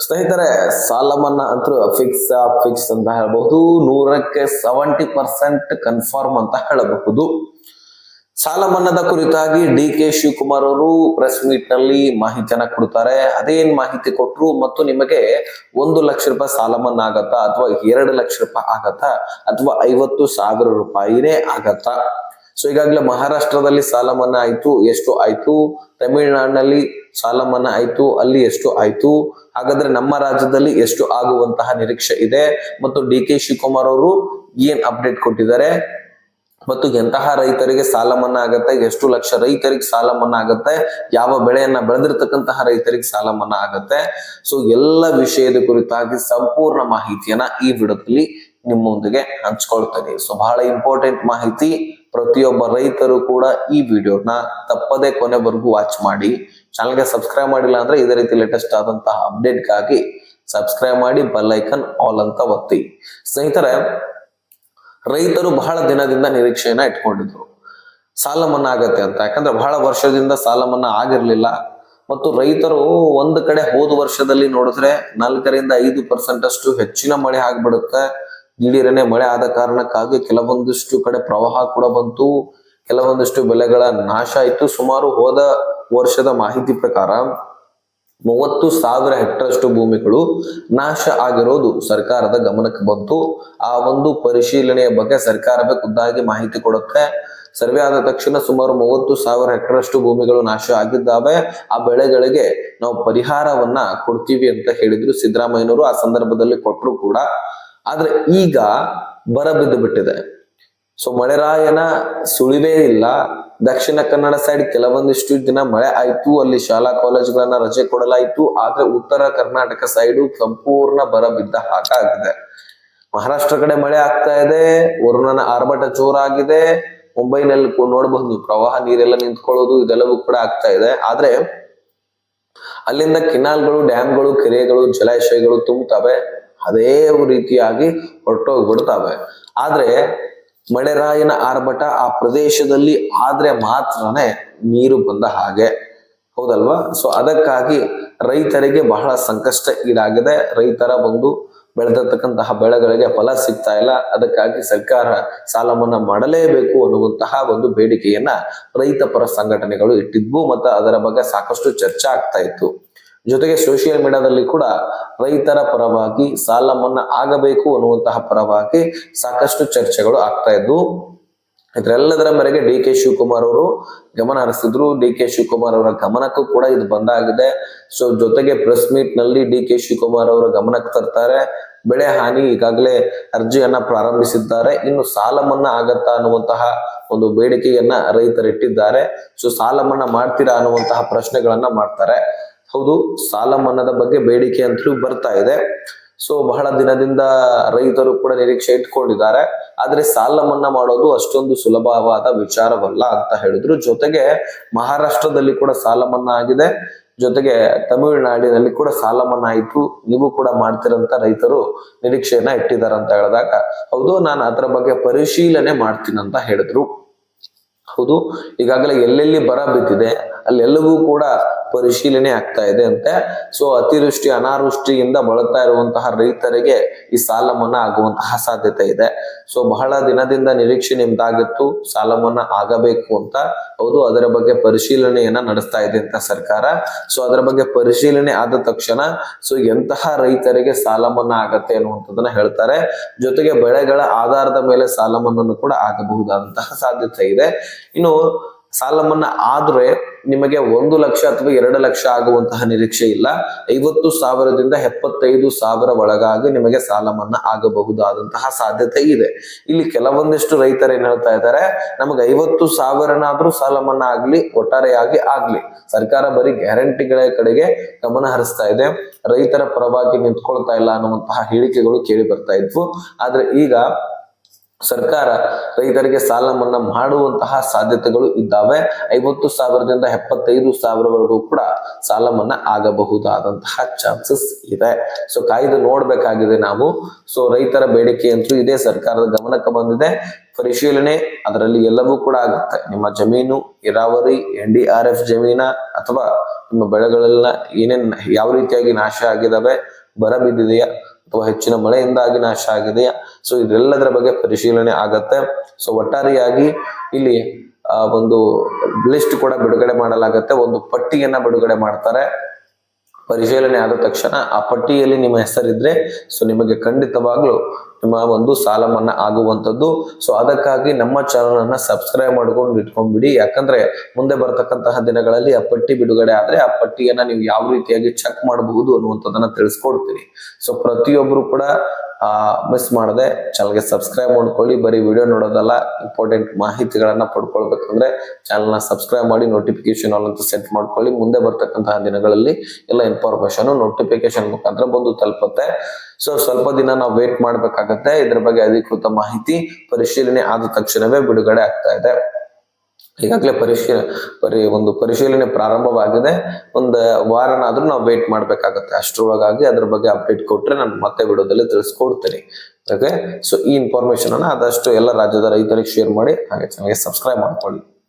ಸ್ನೇಹಿತರೆ, ಸಾಲ ಮನ್ನಾ ಅಂತೂ ಫಿಕ್ಸ್ ಅಂತ ಹೇಳಬಹುದು. 100ಕ್ಕೆ 70% ಕನ್ಫರ್ಮ್ ಅಂತ ಹೇಳಬಹುದು. ಸಾಲ ಮನ್ನಾದ ಕುರಿತಾಗಿ ಡಿ.ಕೆ. ಶಿವಕುಮಾರ್ ಅವರು ಪ್ರೆಸ್ ಮೀಟ್ ನಲ್ಲಿ ಮಾಹಿತಿಯನ್ನ ಕೊಡ್ತಾರೆ. ಅದೇನ್ ಮಾಹಿತಿ ಕೊಟ್ರು ಮತ್ತು ನಿಮಗೆ 1 ಲಕ್ಷ ರೂಪಾಯಿ ಸಾಲ ಮನ್ನಾ ಆಗತ್ತಾ ಅಥವಾ 2 ಲಕ್ಷ ರೂಪಾಯಿ ಆಗತ್ತಾ ಅಥವಾ 50,000 ರೂಪಾಯಿನೇ ಆಗತ್ತಾ? ಸೊ ಈಗಾಗಲೇ ಮಹಾರಾಷ್ಟ್ರದಲ್ಲಿ ಸಾಲ ಮನ್ನಾ ಆಯ್ತು, ಎಷ್ಟು ಆಯ್ತು? ತಮಿಳುನಾಡಿನಲ್ಲಿ ಸಾಲ ಮನ್ನಾ ಆಯ್ತು, ಅಲ್ಲಿ ಎಷ್ಟು ಆಯ್ತು? ಹಾಗಾದ್ರೆ ನಮ್ಮ ರಾಜ್ಯದಲ್ಲಿ ಎಷ್ಟು ಆಗುವಂತಹ ನಿರೀಕ್ಷೆ ಇದೆ ಮತ್ತು ಡಿ.ಕೆ. ಶಿವಕುಮಾರ್ ಅವರು ಏನ್ ಅಪ್ಡೇಟ್ ಕೊಟ್ಟಿದ್ದಾರೆ ಮತ್ತು ಎಂತಹ ರೈತರಿಗೆ ಸಾಲ ಮನ್ನಾ ಆಗತ್ತೆ, ಎಷ್ಟು ಲಕ್ಷ ರೈತರಿಗೆ ಸಾಲ ಮನ್ನಾ ಆಗತ್ತೆ, ಯಾವ ಬೆಳೆಯನ್ನ ಬೆಳೆದಿರ್ತಕ್ಕಂತಹ ರೈತರಿಗೆ ಸಾಲ ಮನ್ನಾ ಆಗತ್ತೆ. ಸೊ ಎಲ್ಲ ವಿಷಯದ ಕುರಿತಾಗಿ ಸಂಪೂರ್ಣ ಮಾಹಿತಿಯನ್ನ ಈ ವಿಡಿಯೋದಲ್ಲಿ ನಿಮ್ಮೊಂದಿಗೆ ಹಂಚ್ಕೊಳ್ತೇನೆ. ಸೊ ಬಹಳ ಇಂಪಾರ್ಟೆಂಟ್ ಮಾಹಿತಿ. ಪ್ರತಿಯೊಬ್ಬ ರೈತರು ಕೂಡ ಈ ವಿಡಿಯೋನ ತಪ್ಪದೇ ಕೊನೆವರೆಗೂ ವಾಚ್ ಮಾಡಿ. ಚಾನಲ್ಗೆ ಸಬ್ಸ್ಕ್ರೈಬ್ ಮಾಡಿಲ್ಲ ಅಂದ್ರೆ ಇದೇ ರೀತಿ ಲೇಟೆಸ್ಟ್ ಆದಂತಹ ಅಪ್ಡೇಟ್ಗಾಗಿ ಸಬ್ಸ್ಕ್ರೈಬ್ ಮಾಡಿ, ಬೆಲ್ ಐಕನ್ ಆಲ್ ಅಂತ ಒತ್ತಿ. ಸ್ನೇಹಿತರೆ, ರೈತರು ಬಹಳ ದಿನದಿಂದ ನಿರೀಕ್ಷೆಯನ್ನ ಇಟ್ಕೊಂಡಿದ್ರು ಸಾಲ ಮನ್ನಾ ಆಗತ್ತೆ ಅಂತ. ಯಾಕಂದ್ರೆ ಬಹಳ ವರ್ಷದಿಂದ ಸಾಲ ಮನ್ನಾ ಆಗಿರ್ಲಿಲ್ಲ ಮತ್ತು ರೈತರು ಒಂದು ಕಡೆ ಹೋದ ವರ್ಷದಲ್ಲಿ ನೋಡಿದ್ರೆ 4ರಿಂದ 5% ಅಷ್ಟು ಹೆಚ್ಚಿನ ಮಳೆ ಆಗ್ಬಿಡುತ್ತೆ. ದಿಢೀರನೆ ಮಳೆ ಆದ ಕಾರಣಕ್ಕಾಗಿ ಕೆಲವೊಂದಿಷ್ಟು ಕಡೆ ಪ್ರವಾಹ ಕೂಡ ಬಂತು, ಕೆಲವೊಂದಿಷ್ಟು ಬೆಳೆಗಳ ನಾಶ ಆಯ್ತು. ಸುಮಾರು ಹೋದ ವರ್ಷದ ಮಾಹಿತಿ ಪ್ರಕಾರ 30,000 ಹೆಕ್ಟರ್ ಅಷ್ಟು ಭೂಮಿಗಳು ನಾಶ ಆಗಿರೋದು ಸರ್ಕಾರದ ಗಮನಕ್ಕೆ ಬಂತು. ಆ ಒಂದು ಪರಿಶೀಲನೆಯ ಬಗ್ಗೆ ಸರ್ಕಾರವೇ ಖುದ್ದಾಗಿ ಮಾಹಿತಿ ಕೊಡುತ್ತೆ. ಸರ್ವೆ ಆದ ತಕ್ಷಣ ಸುಮಾರು 30,000 ಹೆಕ್ಟರ್ ಅಷ್ಟು ಭೂಮಿಗಳು ನಾಶ ಆಗಿದ್ದಾವೆ. ಆ ಬೆಳೆಗಳಿಗೆ ನಾವು ಪರಿಹಾರವನ್ನ ಕೊಡ್ತೀವಿ ಅಂತ ಹೇಳಿದ್ರು ಸಿದ್ದರಾಮಯ್ಯನವರು. ಆ ಸಂದರ್ಭದಲ್ಲಿ ಕೊಟ್ಟರು ಕೂಡ. ಆದ್ರೆ ಈಗ ಬರ ಬಿದ್ದು ಬಿಟ್ಟಿದೆ. ಸೊ ಮಳೆರಾಯನ ಸುಳಿವೇ ಇಲ್ಲ. ದಕ್ಷಿಣ ಕನ್ನಡ ಸೈಡ್ ಕೆಲವೊಂದಿಷ್ಟು ದಿನ ಮಳೆ ಆಯ್ತು, ಅಲ್ಲಿ ಶಾಲಾ ಕಾಲೇಜುಗಳನ್ನ ರಜೆ ಕೊಡಲಾಯ್ತು. ಆದ್ರೆ ಉತ್ತರ ಕರ್ನಾಟಕ ಸೈಡು ಸಂಪೂರ್ಣ ಬರ ಬಿದ್ದ ಹಾಗಾಗಿದೆ. ಮಹಾರಾಷ್ಟ್ರ ಕಡೆ ಮಳೆ ಆಗ್ತಾ ಇದೆ, ವರುಣನ ಆರ್ಭಟ ಜೋರಾಗಿದೆ. ಮುಂಬೈನಲ್ಲಿ ನೋಡಬಹುದು ನೀವು, ಪ್ರವಾಹ ನೀರೆಲ್ಲ ನಿಂತ್ಕೊಳ್ಳೋದು ಇದೆಲ್ಲವೂ ಕೂಡ ಆಗ್ತಾ ಇದೆ. ಆದ್ರೆ ಅಲ್ಲಿಂದ ಕಿನಾಲ್ಗಳು, ಡ್ಯಾಮ್ಗಳು, ಕೆರೆಗಳು, ಜಲಾಶಯಗಳು ತುಂಬುತ್ತವೆ, ಅದೇ ರೀತಿಯಾಗಿ ಹೊರಟೋಗ್ಬಿಡ್ತವೆ. ಆದ್ರೆ ಮಳೆರಾಯನ ಆರ್ಭಟ ಆ ಪ್ರದೇಶದಲ್ಲಿ ಆದ್ರೆ ಮಾತ್ರನೇ ನೀರು ಬಂದ ಹಾಗೆ, ಹೌದಲ್ವಾ? ಸೊ ಅದಕ್ಕಾಗಿ ರೈತರಿಗೆ ಬಹಳ ಸಂಕಷ್ಟ ಈಡಾಗಿದೆ. ರೈತರ ಬಂದು ಬೆಳೆದಿರ್ತಕ್ಕಂತಹ ಬೆಳೆಗಳಿಗೆ ಫಲ ಸಿಗ್ತಾ ಇಲ್ಲ. ಅದಕ್ಕಾಗಿ ಸರ್ಕಾರ ಸಾಲ ಮನ್ನಾ ಮಾಡಲೇಬೇಕು ಅನ್ನುವಂತಹ ಒಂದು ಬೇಡಿಕೆಯನ್ನ ರೈತ ಪರ ಸಂಘಟನೆಗಳು ಇಟ್ಟಿದ್ವು ಮತ್ತು ಅದರ ಬಗ್ಗೆ ಸಾಕಷ್ಟು ಚರ್ಚೆ ಆಗ್ತಾ ಇತ್ತು. ಜೊತೆಗೆ ಸೋಷಿಯಲ್ ಮೀಡಿಯಾದಲ್ಲಿ ಕೂಡ ರೈತರ ಪರವಾಗಿ ಸಾಲ ಮನ್ನಾ ಆಗಬೇಕು ಅನ್ನುವಂತಹ ಪರವಾಗಿ ಸಾಕಷ್ಟು ಚರ್ಚೆಗಳು ಆಗ್ತಾ ಇದ್ವು. ಇದರೆಲ್ಲದರ ಮೇರೆಗೆ ಡಿ.ಕೆ. ಶಿವಕುಮಾರ್ ಅವರು ಗಮನ ಹರಿಸಿದ್ರು. ಡಿ.ಕೆ. ಶಿವಕುಮಾರ್ ಅವರ ಗಮನಕ್ಕೂ ಕೂಡ ಇದು ಬಂದಾಗಿದೆ. ಸೊ ಜೊತೆಗೆ ಪ್ರೆಸ್ ಮೀಟ್ ನಲ್ಲಿ ಡಿ.ಕೆ. ಶಿವಕುಮಾರ್ ಅವರ ಗಮನಕ್ಕೆ ತರ್ತಾರೆ. ಬೆಳೆ ಹಾನಿ ಈಗಾಗಲೇ ಅರ್ಜಿಯನ್ನ ಪ್ರಾರಂಭಿಸಿದ್ದಾರೆ. ಇನ್ನು ಸಾಲ ಮನ್ನಾ ಆಗತ್ತಾ ಅನ್ನುವಂತಹ ಒಂದು ಬೇಡಿಕೆಯನ್ನ ರೈತರು ಇಟ್ಟಿದ್ದಾರೆ. ಸೊ ಸಾಲ ಮನ್ನಾ ಮಾಡ್ತೀರಾ ಅನ್ನುವಂತಹ ಪ್ರಶ್ನೆಗಳನ್ನ ಮಾಡ್ತಾರೆ. ಹೌದು, ಸಾಲ ಮನ್ನಾದ ಬಗ್ಗೆ ಬೇಡಿಕೆ ಅಂತಲೂ ಬರ್ತಾ ಇದೆ. ಸೊ ಬಹಳ ದಿನದಿಂದ ರೈತರು ಕೂಡ ನಿರೀಕ್ಷೆ ಇಟ್ಕೊಂಡಿದ್ದಾರೆ. ಆದ್ರೆ ಸಾಲ ಮನ್ನಾ ಮಾಡೋದು ಅಷ್ಟೊಂದು ಸುಲಭವಾದ ವಿಚಾರವಲ್ಲ ಅಂತ ಹೇಳಿದ್ರು. ಜೊತೆಗೆ ಮಹಾರಾಷ್ಟ್ರದಲ್ಲಿ ಕೂಡ ಸಾಲ ಮನ್ನಾ ಆಗಿದೆ, ಜೊತೆಗೆ ತಮಿಳುನಾಡಿನಲ್ಲಿ ಕೂಡ ಸಾಲ ಮನ್ನಾ ಆಯ್ತು. ನೀವು ಕೂಡ ಮಾಡ್ತೀರಂತ ರೈತರು ನಿರೀಕ್ಷೆಯನ್ನ ಇಟ್ಟಿದ್ದಾರೆ ಅಂತ ಹೇಳಿದಾಗ, ಹೌದು, ನಾನು ಅದರ ಬಗ್ಗೆ ಪರಿಶೀಲನೆ ಮಾಡ್ತೀನಿ ಅಂತ ಹೇಳಿದ್ರು. ಹೌದು, ಈಗಾಗಲೇ ಎಲ್ಲೆಲ್ಲಿ ಬರ ಬಿದ್ದಿದೆ ಅಲ್ಲೆಲ್ಲವೂ ಕೂಡ ಪರಿಶೀಲನೆ ಆಗ್ತಾ ಇದೆ ಅಂತೆ. ಸೊ ಅತಿವೃಷ್ಟಿ ಅನಾವೃಷ್ಟಿಯಿಂದ ಬಳಲ್ತಾ ಇರುವಂತಹ ರೈತರಿಗೆ ಈ ಸಾಲ ಮನ್ನಾ ಆಗುವಂತಹ ಸಾಧ್ಯತೆ ಇದೆ. ಸೊ ಬಹಳ ದಿನದಿಂದ ನಿರೀಕ್ಷೆ ನಿಮ್ದಾಗಿತ್ತು ಸಾಲ ಮನ್ನಾ ಆಗಬೇಕು ಅಂತ. ಹೌದು, ಅದರ ಬಗ್ಗೆ ಪರಿಶೀಲನೆಯನ್ನ ನಡೆಸ್ತಾ ಇದೆ ಅಂತ ಸರ್ಕಾರ. ಸೊ ಅದರ ಬಗ್ಗೆ ಪರಿಶೀಲನೆ ಆದ ತಕ್ಷಣ ಸೊ ಎಂತಹ ರೈತರಿಗೆ ಸಾಲ ಮನ್ನಾ ಆಗತ್ತೆ ಅನ್ನುವಂಥದ್ದನ್ನ ಹೇಳ್ತಾರೆ. ಜೊತೆಗೆ ಬೆಳೆಗಳ ಆಧಾರದ ಮೇಲೆ ಸಾಲ ಮನ್ನಾ ಕೂಡ ಆಗಬಹುದಾದಂತಹ ಸಾಧ್ಯತೆ ಇದೆ. ಇನ್ನು ಸಾಲ ಮನ್ನಾ ಆದ್ರೆ ನಿಮಗೆ 1 ಲಕ್ಷ ಅಥವಾ 2 ಲಕ್ಷ ಆಗುವಂತಹ ನಿರೀಕ್ಷೆ ಇಲ್ಲ. 50,000ದಿಂದ 75,000 ಒಳಗಾಗಿ ನಿಮಗೆ ಸಾಲ ಮನ್ನಾ ಆಗಬಹುದಾದಂತಹ ಸಾಧ್ಯತೆ ಇದೆ. ಇಲ್ಲಿ ಕೆಲವೊಂದಿಷ್ಟು ರೈತರು ಏನ್ ಹೇಳ್ತಾ ಇದ್ದಾರೆ, ನಮಗೆ 50,000ನಾದ್ರೂ ಸಾಲ ಮನ್ನಾ ಆಗ್ಲಿ, ಒಟ್ಟಾರೆಯಾಗಿ ಆಗ್ಲಿ. ಸರ್ಕಾರ ಬರೀ ಗ್ಯಾರಂಟಿಗಳ ಕಡೆಗೆ ಗಮನ ಹರಿಸ್ತಾ ಇದೆ, ರೈತರ ಪರವಾಗಿ ನಿಂತ್ಕೊಳ್ತಾ ಇಲ್ಲ ಅನ್ನುವಂತಹ ಹೇಳಿಕೆಗಳು ಕೇಳಿ ಬರ್ತಾ ಇದ್ವು. ಆದ್ರೆ ಈಗ ಸರ್ಕಾರ ರೈತರಿಗೆ ಸಾಲ ಮನ್ನಾ ಮಾಡುವಂತಹ ಸಾಧ್ಯತೆಗಳು ಇದ್ದಾವೆ. 50,000ದಿಂದ 75,000ವರೆಗೂ ಕೂಡ ಸಾಲ ಮನ್ನಾ ಆಗಬಹುದಾದಂತಹ ಚಾನ್ಸಸ್ ಇದೆ. ಸೊ ಕಾಯ್ದು ನೋಡ್ಬೇಕಾಗಿದೆ ನಾವು. ಸೊ ರೈತರ ಬೇಡಿಕೆ ಅಂತೂ ಇದೆ, ಸರ್ಕಾರದ ಗಮನಕ್ಕೆ ಬಂದಿದೆ. ಪರಿಶೀಲನೆ ಅದರಲ್ಲಿ ಎಲ್ಲವೂ ಕೂಡ ಆಗುತ್ತೆ. ನಿಮ್ಮ ಜಮೀನು ನೀರಾವರಿ, NDRF ಜಮೀನ ಅಥವಾ ನಿಮ್ಮ ಬೆಳೆಗಳೆಲ್ಲ ಏನೇನ್ ಯಾವ ರೀತಿಯಾಗಿ ನಾಶ ಆಗಿದಾವೆ, ಬರ ಬಿದ್ದಿದೆಯಾ ಅಥವಾ ಹೆಚ್ಚಿನ ಮಳೆಯಿಂದಾಗಿ ನಾಶ ಆಗಿದೆಯಾ, ಸೊ ಇದೆಲ್ಲದರ ಬಗ್ಗೆ ಪರಿಶೀಲನೆ ಆಗತ್ತೆ. ಸೊ ಒಟ್ಟಾರೆಯಾಗಿ ಇಲ್ಲಿ ಒಂದು ಲಿಸ್ಟ್ ಕೂಡ ಬಿಡುಗಡೆ ಮಾಡಲಾಗತ್ತೆ, ಒಂದು ಪಟ್ಟಿಯನ್ನ ಬಿಡುಗಡೆ ಮಾಡ್ತಾರೆ. ಪರಿಶೀಲನೆ ಆದ ತಕ್ಷಣ ಆ ಪಟ್ಟಿಯಲ್ಲಿ ನಿಮ್ಮ ಹೆಸರಿದ್ರೆ ಸೊ ನಿಮಗೆ ಖಂಡಿತವಾಗ್ಲೂ ನಿಮ್ಮ ಒಂದು ಸಾಲ ಮನ್ನಾ ಆಗುವಂತದ್ದು. ಸೊ ಅದಕ್ಕಾಗಿ ನಮ್ಮ ಚಾನಲ್ ಅನ್ನ ಸಬ್ಸ್ಕ್ರೈಬ್ ಮಾಡ್ಕೊಂಡು ಇಟ್ಕೊಂಡ್ಬಿಡಿ. ಯಾಕಂದ್ರೆ ಮುಂದೆ ಬರ್ತಕ್ಕಂತಹ ದಿನಗಳಲ್ಲಿ ಆ ಪಟ್ಟಿ ಬಿಡುಗಡೆ ಆದ್ರೆ ಆ ಪಟ್ಟಿಯನ್ನ ನೀವು ಯಾವ ರೀತಿಯಾಗಿ ಚೆಕ್ ಮಾಡಬಹುದು ಅನ್ನುವಂಥದ್ದನ್ನ ತಿಳಿಸ್ಕೊಡ್ತೀನಿ. ಸೊ ಪ್ರತಿಯೊಬ್ರು ಕೂಡ ಮಿಸ್ ಮಾಡದೆ ಚಾನಲ್ಗೆ ಸಬ್ಸ್ಕ್ರೈಬ್ ಮಾಡ್ಕೊಳ್ಳಿ. ಬರೀ ವಿಡಿಯೋ ನೋಡೋದಲ್ಲ, ಇಂಪಾರ್ಟೆಂಟ್ ಮಾಹಿತಿಗಳನ್ನ ಪಡ್ಕೊಳ್ಬೇಕಂದ್ರೆ ಚಾನಲ್ ನ ಸಬ್ಸ್ಕ್ರೈಬ್ ಮಾಡಿ ನೋಟಿಫಿಕೇಶನ್ ಆಲ್ ಅಂತ ಸೆಟ್ ಮಾಡ್ಕೊಳ್ಳಿ. ಮುಂದೆ ಬರ್ತಕ್ಕಂತಹ ದಿನಗಳಲ್ಲಿ ಎಲ್ಲ ಇನ್ಫಾರ್ಮೇಶನ್ ನೋಟಿಫಿಕೇಶನ್ ಮುಖಾಂತರ ಬಂದು ತಲುಪುತ್ತೆ. ಸೊ ಸ್ವಲ್ಪ ದಿನ ನಾವು ವೇಟ್ ಮಾಡ್ಬೇಕಾಗತ್ತೆ. ಇದ್ರ ಬಗ್ಗೆ ಅಧಿಕೃತ ಮಾಹಿತಿ ಪರಿಶೀಲನೆ ಆದ ತಕ್ಷಣವೇ ಬಿಡುಗಡೆ ಆಗ್ತಾ ಇದೆ. ಈಗಾಗಲೇ ಪರಿಶೀಲನೆ ಪ್ರಾರಂಭವಾಗಿದೆ. ಒಂದು ವಾರನಾದ್ರೂ ನಾವು ವೇಟ್ ಮಾಡ್ಬೇಕಾಗತ್ತೆ. ಅಷ್ಟರೊಳಗಾಗಿ ಅದ್ರ ಬಗ್ಗೆ ಅಪ್ಡೇಟ್ ಕೊಟ್ರೆ ನಾನು ಮತ್ತೆ ವಿಡಿಯೋದಲ್ಲಿ ತಿಳಿಸ್ಕೊಡ್ತೀನಿ. ಓಕೆ, ಸೊ ಈ ಇನ್ಫಾರ್ಮೇಶನ್ ಅನ್ನ ಆದಷ್ಟು ಎಲ್ಲ ರಾಜ್ಯದ ರೈತರಿಗೆ ಶೇರ್ ಮಾಡಿ, ಹಾಗೆ ಚಾನಲ್ಗೆ ಸಬ್ಸ್ಕ್ರೈಬ್ ಮಾಡ್ಕೊಳ್ಳಿ.